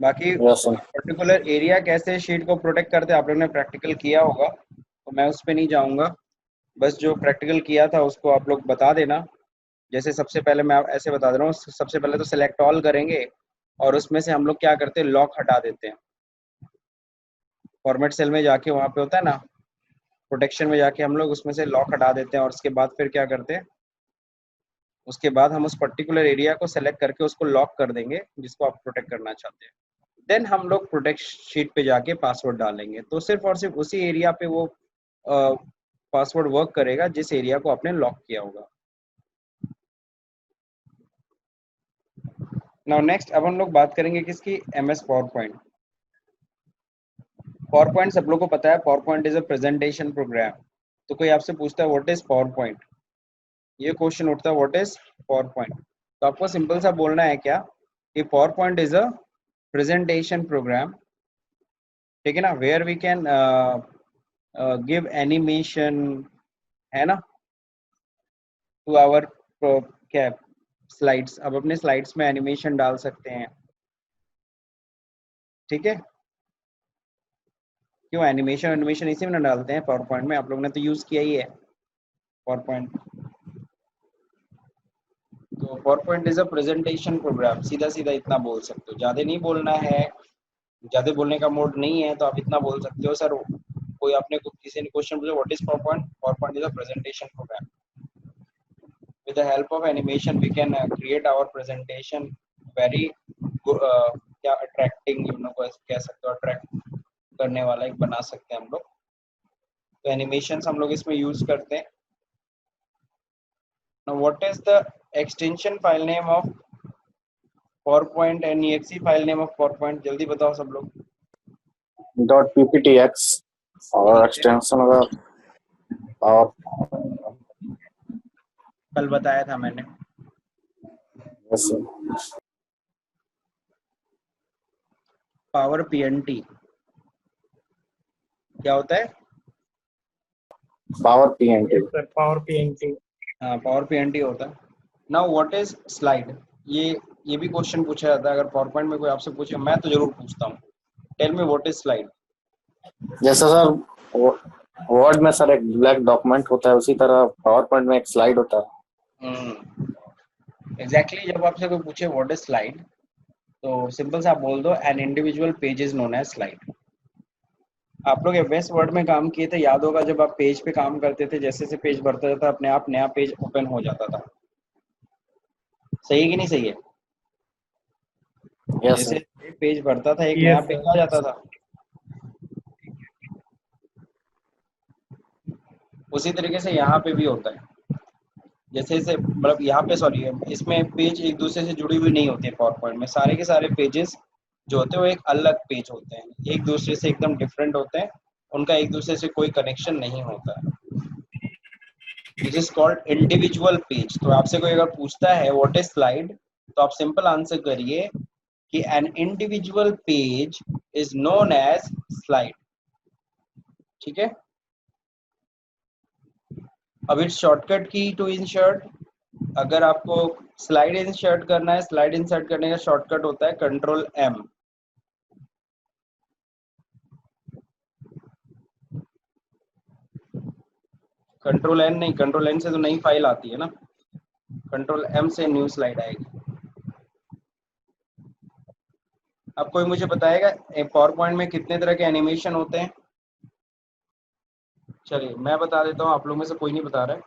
बाकी यस सर। पर्टिकुलर एरिया कैसे शीट को प्रोटेक्ट करते हैं आप लोगों ने प्रैक्टिकल किया होगा, तो मैं उस पर नहीं जाऊंगा, बस जो प्रैक्टिकल किया था उसको आप लोग बता देना। जैसे सबसे पहले मैं ऐसे बता दे रहा हूँ, सबसे पहले तो सिलेक्ट ऑल करेंगे और उसमें से हम लोग क्या करते हैं, लॉक हटा देते हैं। फॉर्मेट सेल में जाके वहाँ पे होता है ना प्रोटेक्शन में जाके हम लोग उसमें से लॉक हटा देते हैं, और उसके बाद फिर क्या करते हैं, उसके बाद हम उस पर्टिकुलर एरिया को सेलेक्ट करके उसको लॉक कर देंगे जिसको आप प्रोटेक्ट करना चाहते हैं। देन हम लोग प्रोटेक्ट शीट पे जाके पासवर्ड डालेंगे, तो सिर्फ और सिर्फ उसी एरिया पे वो पासवर्ड वर्क करेगा जिस एरिया को आपने लॉक किया होगा। नाउ नेक्स्ट अब हम लोग बात करेंगे किसकी, MS power point. Power point सब लोग को पता है, power point is a presentation programme. तो कोई आपसे पूछता है व्हाट इज पावर पॉइंट, ये क्वेश्चन उठता है व्हाट इज पावर पॉइंट, तो आपको सिंपल सा बोलना है क्या कि PowerPoint is a presentation program, ठीक है ना, where we can give animation, है ना, टू आवर क्या स्लाइड्स। अब अपने स्लाइड्स में एनिमेशन डाल सकते हैं, ठीक है। क्यों एनिमेशन इसी में ना डालते हैं पावर पॉइंट में, आप लोगों ने तो यूज किया ही है पावर पॉइंट। तो power point is a presentation programme, सीधा सीधा इतना बोल सकते हो, ज्यादा नहीं बोलना है, ज्यादा बोलने का मोड नहीं है तो आप इतना बोल सकते हो सर। कोई आपने किसी ने क्वेश्चन पूछा what is power point, power point is a presentation programme, with the help of animation we can create our presentation very क्या attracting, कह सकते हो अट्रैक्ट करने वाला एक बना सकते हैं हम लोग। तो एनिमेशन हम लोग इसमें यूज करते हैं। Now what is the extension file name of PowerPoint and exe file name of PowerPoint, जल्दी बताओ सब लोग। .pptx और एक्सटेंशन होगा और कल बताया था मैंने। Yes sir. पावर PNT क्या होता है? Power PNT. Yes sir, power PNT. हाँ पावर PNT होता है। नाउ व्हाट इज स्लाइड, ये भी क्वेश्चन पूछा जाता है, अगर पावर पॉइंट में कोई आपसे पूछे, मैं तो जरूर पूछता हूँ, tell me what is slide. जैसा सर वर्ड में सर एक ब्लैक डॉक्यूमेंट होता है उसी तरह पावर पॉइंट में एक स्लाइड होता है। एग्जैक्टली जब आपसे कोई पूछे व्हाट इज स्लाइड, तो सिंपल सा आप बोल दो an individual page is known as slide. आप लोग एमएस वर्ड में काम किए थे, याद होगा जब आप पेज पे काम करते थे, जैसे जैसे पेज बढ़ता जाता अपने आप नया पेज ओपन हो जाता था, सही है कि नहीं सही है? यस जैसे सर। पेज बढ़ता था एक Yes, नया sir. पेज आ जाता था, उसी तरीके से यहाँ पे भी होता है। जैसे जैसे मतलब यहाँ पे सॉरी इसमें पेज एक दूसरे से जुड़ी हुई नहीं होती है पावर पॉइंट में, सारे के सारे पेजेस जो होते हैं वो एक अलग पेज होते हैं, एक दूसरे से एकदम डिफरेंट होते हैं, उनका एक दूसरे से कोई कनेक्शन नहीं होता है, this is called individual page. तो आपसे कोई अगर पूछता है व्हाट इज स्लाइड, तो आप सिंपल आंसर करिए कि an individual page is known as slide. ठीक है, अब it's shortcut key to insert, अगर आपको स्लाइड इंसर्ट करना है, स्लाइड इंसर्ट करने का शॉर्टकट होता है कंट्रोल एम। कंट्रोल एन नहीं, कंट्रोल एन से तो नई फाइल आती है ना, कंट्रोल एम से न्यू स्लाइड आएगी। अब कोई मुझे बताएगा पावर पॉइंट में कितने तरह के एनिमेशन होते हैं? चलिए मैं बता देता हूँ, आप लोग में से कोई नहीं बता रहा है।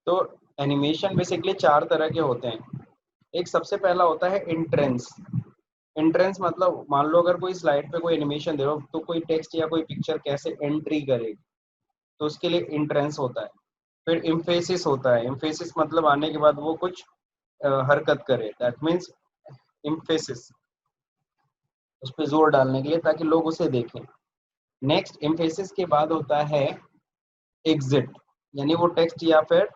तो एनिमेशन बेसिकली 4 तरह के होते हैं। एक सबसे पहला होता है इंट्रेंस। इंट्रेंस मतलब मान लो अगर कोई स्लाइड पे कोई एनिमेशन दे रहा हो तो कोई टेक्स्ट या कोई पिक्चर कैसे एंट्री करेगी, तो उसके लिए इंट्रेंस होता है। फिर इम्फेसिस होता है, इम्फेसिस मतलब आने के बाद वो कुछ हरकत करे, दैट मीन्स इम्फेसिस, उस पर जोर डालने के लिए ताकि लोग उसे देखें। नेक्स्ट इम्फेसिस के बाद होता है एग्जिट, यानी वो टेक्स्ट या फिर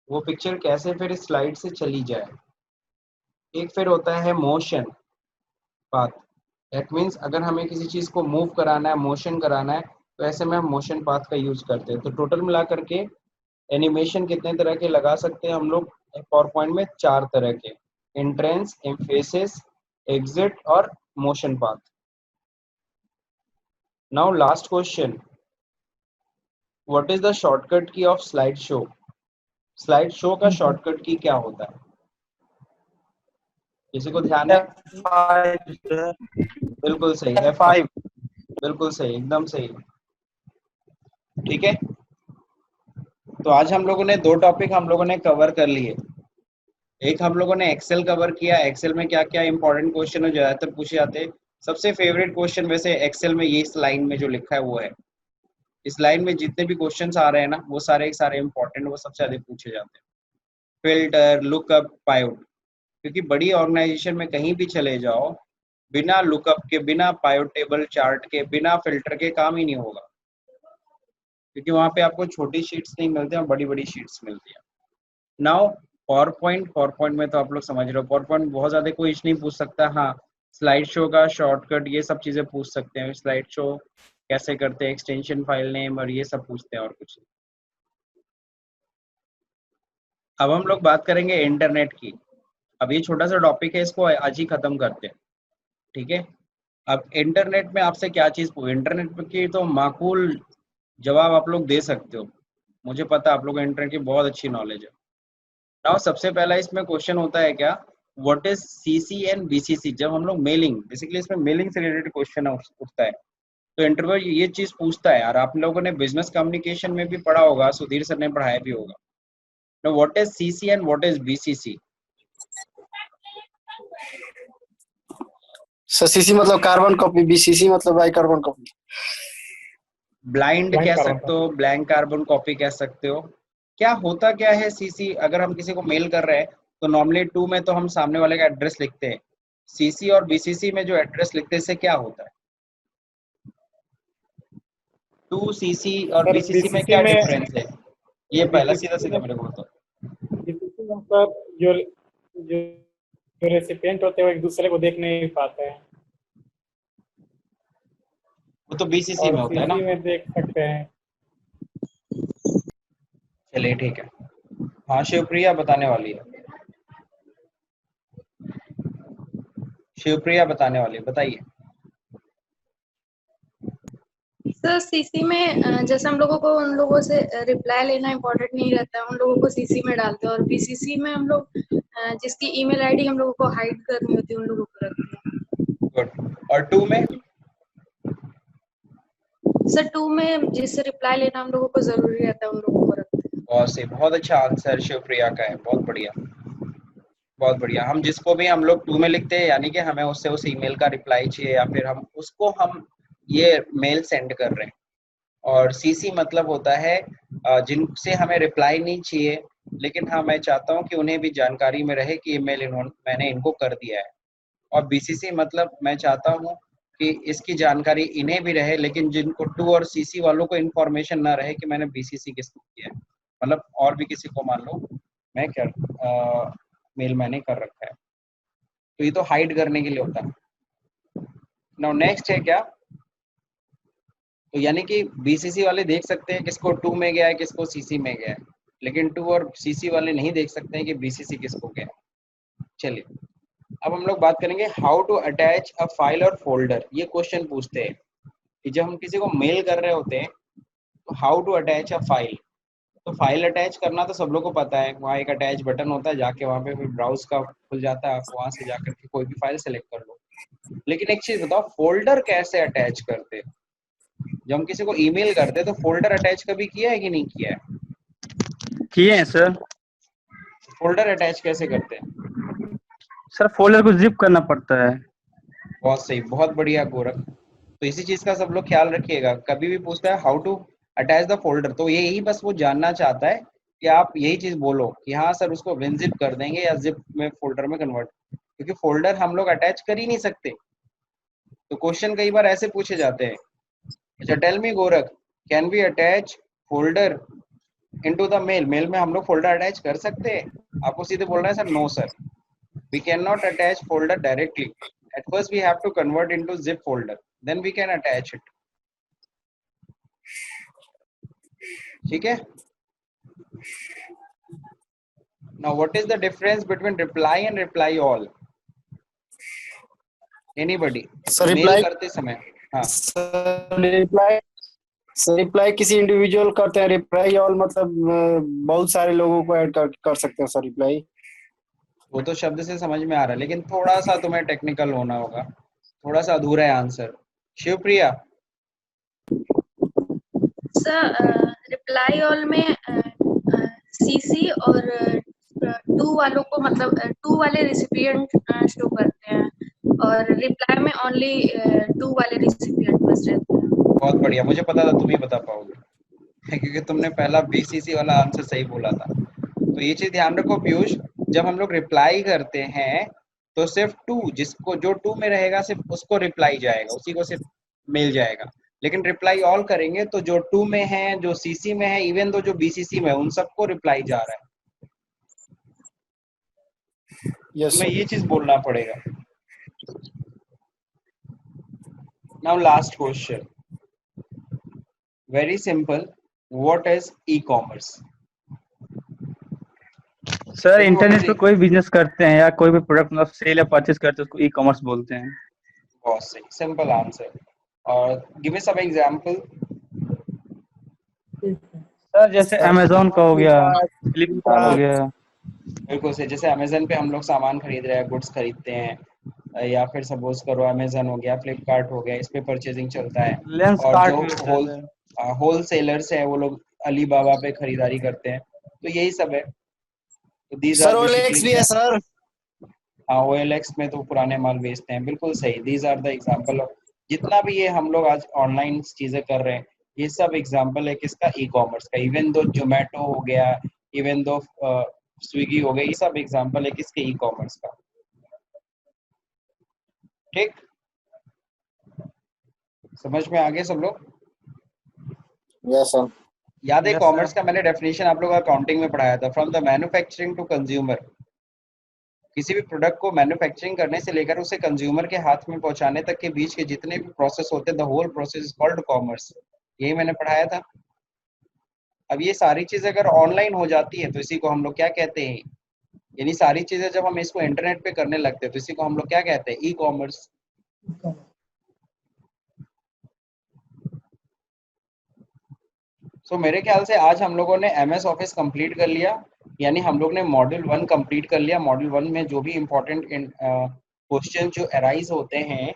वो पिक्चर कैसे फिर स्लाइड से चली जाए। एक फिर होता है मोशन पाथ, दैट मीन्स अगर हमें किसी चीज को मूव कराना है, मोशन कराना है, तो ऐसे में हम मोशन पाथ का यूज करते हैं। तो टोटल मिला करके एनिमेशन कितने तरह के लगा सकते हैं हम लोग पावर पॉइंट में? 4 तरह के, एंट्रेंस, एम्फेसिस, एग्जिट और motion path. Now last question, what is the shortcut key of slide show? Slide show का शॉर्टकट की क्या होता है? किसी को ध्यान है? F5 बिल्कुल सही, F5। बिल्कुल सही, एकदम सही। ठीक है, तो आज हम लोगों ने 2 टॉपिक हम लोगों ने कवर कर लिए। एक हम लोगों ने एक्सेल कवर किया, एक्सेल में क्या क्या इंपॉर्टेंट क्वेश्चन है ज्यादातर पूछे जाते हैं। सबसे फेवरेट क्वेश्चन वैसे एक्सेल में ये इस लाइन में जो लिखा है वो है, इस लाइन में जितने भी क्वेश्चंस आ रहे हैं ना वो सारे के सारे इंपॉर्टेंट, वो सबसे ज्यादा पूछे जाते हैं। फिल्टर, लुकअप, पाइवट, क्योंकि बड़ी ऑर्गेनाइजेशन में कहीं भी चले जाओ, बिना लुकअप के, बिना पाइवट टेबल चार्ट के, बिना फिल्टर के काम ही नहीं होगा, क्योंकि वहां पे आपको छोटी शीट्स नहीं मिलती हैं, बड़ी बड़ी शीट्स मिलती हैं। नाउ पावर पॉइंट में तो आप लोग समझ रहे हो, पावर पॉइंट बहुत ज्यादा कोई नहीं पूछ सकता। हाँ, स्लाइड शो का शॉर्टकट ये सब चीजें पूछ सकते हैं, स्लाइड शो कैसे करते हैं, एक्सटेंशन फाइल नेम और ये सब पूछते हैं और कुछ। अब हम लोग बात करेंगे इंटरनेट की। अब ये छोटा सा टॉपिक है, इसको आज ही खत्म करते हैं। ठीक है, अब इंटरनेट में आपसे क्या चीज पूछे, इंटरनेट की तो माकूल जवाब आप लोग दे सकते हो, मुझे पता है आप लोगों को इंटरनेट की बहुत अच्छी नॉलेज है। नाउ सबसे पहला इसमें क्वेश्चन होता है क्या, what is CC and BCC? जब हम लोग मेलिंग, बेसिकली इसमें मेलिंग से रिलेटेड क्वेश्चन उठता है, तो इंटरव्यू ये चीज पूछता है। और आप लोगों ने बिजनेस कम्युनिकेशन में भी पढ़ा होगा, सुधीर सर ने पढ़ाया भी होगा। Now what is CC and what is BCC? Sir CC मतलब कार्बन कॉपी, बीसीसी मतलब by carbon copy. Blind Blind कह carbon सकते हो, ब्लैंक कार्बन कॉपी कह सकते हो। क्या होता क्या है सीसी? अगर हम किसी को मेल कर रहे हैं तो नॉर्मली 2 में तो हम सामने वाले का एड्रेस लिखते हैं, सीसी और बीसीसी में जो एड्रेस लिखते हैं इससे क्या होता है? 2 सीसी और सर बीसीसी में बीसीसी क्या में डिफरेंस है? ये पहला सीधा बीसीसी सीधा में मेरे को बताओ। बीसीसी में सर जो जो जो रेसिपिएंट होते हैं वो एक दूसरे को देख नहीं पाते हैं, वो तो बीसीसी और में होता है ना। सीसी में देख सकते हैं। चलिए ठीक है, हाँ शिवप्रिया बताने वाली है, शिवप्रिया बताने वाली है, बताइए। सर सीसी में जैसे हम लोगों को उन लोगों से रिप्लाई लेना इम्पोर्टेंट नहीं रहता है, उन लोगों को सीसी में डालते हैं, और बीसीसी में हम लोग जिसकी ईमेल आईडी हम लोगों को हाइड करनी होती है उन लोगों को रखते हैं। गुड। और 2 में? सर 2 में जिससे रिप्लाई लेना हम लोगों को जरूरी रहता है उन लोगों को रखते हैं। बहुत सही, बहुत अच्छा आंसर शिवप्रिया का है, बहुत बढ़िया, बहुत बढ़िया। हम जिसको भी हम लोग 2 में लिखते हैं, यानी कि हमें उससे उस ईमेल का रिप्लाई चाहिए, या फिर हम उसको हम ये मेल सेंड कर रहे हैं। और सीसी मतलब होता है जिनसे हमें रिप्लाई नहीं चाहिए, लेकिन हाँ मैं चाहता हूँ कि उन्हें भी जानकारी में रहे कि ये मेल मैंने इनको कर दिया है। और बीसीसी मतलब मैं चाहता हूँ कि इसकी जानकारी इन्हें भी रहे, लेकिन जिनको टू और सीसी वालों को इन्फॉर्मेशन ना रहे कि मैंने बीसीसी किसको किया है। मतलब और भी किसी को मान लो मैं क्या मेल मैंने कर रखा है, तो ये तो हाइड करने के लिए होता है। नाउ नेक्स्ट है क्या, तो यानी कि बीसीसी वाले देख सकते हैं किसको टू में गया है किसको सीसी में गया है, लेकिन टू और सीसी वाले नहीं देख सकते हैं कि बीसीसी किसको गया है। चलिए अब हम लोग बात करेंगे how to attach a file और फोल्डर। ये क्वेश्चन पूछते हैं कि जब हम किसी को मेल कर रहे होते हैं तो how to attach a file. तो फाइल अटैच करना तो सब लोग को पता है, वहाँ एक अटैच बटन होता है, जाके वहाँ पे फिर ब्राउज का खुल जाता है, आप वहाँ से जाकर के कोई भी फाइल सेलेक्ट कर लो। लेकिन एक चीज बताओ, फोल्डर कैसे अटैच करते हैं? जब हम किसी को ईमेल करते हैं तो फोल्डर अटैच कभी किया है कि नहीं किया है? किए हैं सर। फोल्डर अटैच कैसे करते हैं? सर फोल्डर को जिप करना पड़ता है। बहुत सही, बहुत बढ़िया गोरख। तो इसी चीज का सब लोग ख्याल रखिएगा, कभी भी पूछता है how to attach the folder तो यही बस वो जानना चाहता है कि आप यही चीज बोलो कि हाँ सर उसको विनजिप कर देंगे या जिप में फोल्डर में कन्वर्ट, क्योंकि फोल्डर हम लोग अटैच कर ही नहीं सकते। तो क्वेश्चन कई बार ऐसे पूछे जाते हैं, अच्छा tell me Gorakh, can we attach folder into the mail? Mail में हम लोग फोल्डर अटैच कर सकते हैं? आपको सीधे बोल रहे हैं sir no sir, we cannot attach folder directly. At first we have to convert into zip folder, then we can attach it. ठीक है? Now what is the difference between reply and reply all? Anybody? Sir mail reply करते समय हाँ reply reply किसी individual करते हैं, reply all मतलब बहुत सारे लोगों को ऐड कर सकते हैं सर रिप्लाई। वो तो शब्द से समझ में आ रहा है, लेकिन थोड़ा सा तुम्हें टेक्निकल होना होगा, थोड़ा सा अधूरा है answer. Shivpriya, sir reply all में सीसी और टू वालों को मतलब टू वाले रिसिपिएंट शो करते हैं और रिप्लाई में ओनली टू वाले रिसिपिएंट बस रहते हैं। बहुत बढ़िया, मुझे पता था तुम ही बता पाओगे क्योंकि तुमने पहला बीसीसी वाला आंसर सही बोला था। तो ये चीज ध्यान रखो पीयूष, जब हम लोग रिप्लाई करते हैं तो सिर्फ टू, जिसको जो टू में रहेगा सिर्फ उसको रिप्लाई जाएगा, उसी को सिर्फ मिल जाएगा। लेकिन रिप्लाई ऑल करेंगे तो जो टू में है, जो सीसी में है, इवन तो जो बीसीसी में है, उन सबको रिप्लाई जा रहा है। यस तुम्हें सर। ये चीज बोलना पड़ेगा। Now last question, very simple, what is e commerce? Sir internet पे कोई बिजनेस करते हैं या कोई भी प्रोडक्ट मतलब सेल या परचेज करते हैं उसको ई कॉमर्स बोलते हैं। बहुत सही, सिंपल आंसर। और give me some example. Sir जैसे अमेजोन का हो गया, फ्लिपकार्ट हो गया। बिल्कुल सही, जैसे अमेजन पे हम लोग सामान खरीद रहे हैं, गुड्स खरीदते हैं, या फिर सपोज करो अमेजन हो गया, फ्लिपकार्ट हो गया, इस पे परचेजिंग चलता है। लेंस और कार्ट जो भी होता है सर। होल सेलर्स है वो लोग अलीबाबा पे खरीदारी करते हैं, तो यही सब है। तो दीज सर आर ओएलएक्स भी बेसिकली, है सर। हाँ OLX में तो पुराने माल बेचते हैं, बिल्कुल सही। These are the example of, जितना भी ये हम लोग आज ऑनलाइन चीजें कर रहे हैं, ये सब एग्जाम्पल है किसका? ई कॉमर्स का। इवन दो जोमेटो हो गया, इवन दो स्विगी हो गया, ये सब एग्जाम्पल है किसके? ई कॉमर्स का। ठीक, समझ में आ गए सब लोग? Yes sir. याद है Yes, कॉमर्स sir. का मैंने डेफिनेशन आप लोग अकाउंटिंग में पढ़ाया था, from the manufacturing to consumer. किसी भी प्रोडक्ट को मैन्युफैक्चरिंग करने से लेकर उसे कंज्यूमर के हाथ में पहुंचाने तक के बीच के जितने भी प्रोसेस होते हैं, the whole process is called commerce. यही मैंने पढ़ाया था। अब ये सारी चीजें अगर ऑनलाइन हो जाती है तो इसी को हम लोग क्या कहते हैं? यानी सारी चीजें जब हम इसको इंटरनेट पे करने लगते हैं तो इसी को हम लोग क्या कहते हैं? E commerce. सो मेरे ख्याल से आज हम लोगों ने MS ऑफिस कंप्लीट कर लिया, यानी हम लोग ने मॉड्यूल 1 कंप्लीट कर लिया। मॉड्यूल 1 में जो भी इम्पोर्टेंट क्वेश्चन जो अराइज होते हैं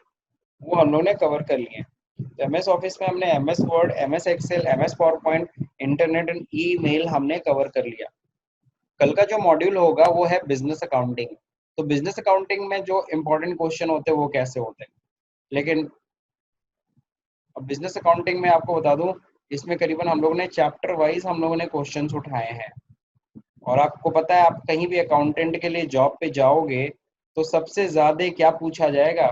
वो हम लोग ने कवर कर लिए। तो MS ऑफिस में हमने MS Word, MS Excel, MS PowerPoint, internet and email हमने कवर कर लिया। कल का जो मॉड्यूल होगा वो है बिजनेस अकाउंटिंग। तो बिजनेस अकाउंटिंग में जो इम्पोर्टेंट क्वेश्चन होते हैं वो कैसे होते हैं, लेकिन अब बिजनेस अकाउंटिंग में आपको बता दूं, इसमें करीबन हम लोगों ने चैप्टर वाइज हम लोगों ने क्वेश्चंस उठाए हैं। और आपको पता है, आप कहीं भी अकाउंटेंट के लिए जॉब पे जाओगे तो सबसे ज्यादा क्या पूछा जाएगा,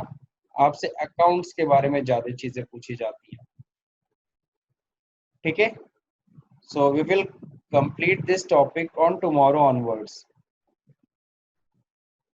आपसे अकाउंट्स के बारे में ज्यादा चीजें पूछी जाती हैं। ठीक है, so we will complete this topic on tomorrow onwards.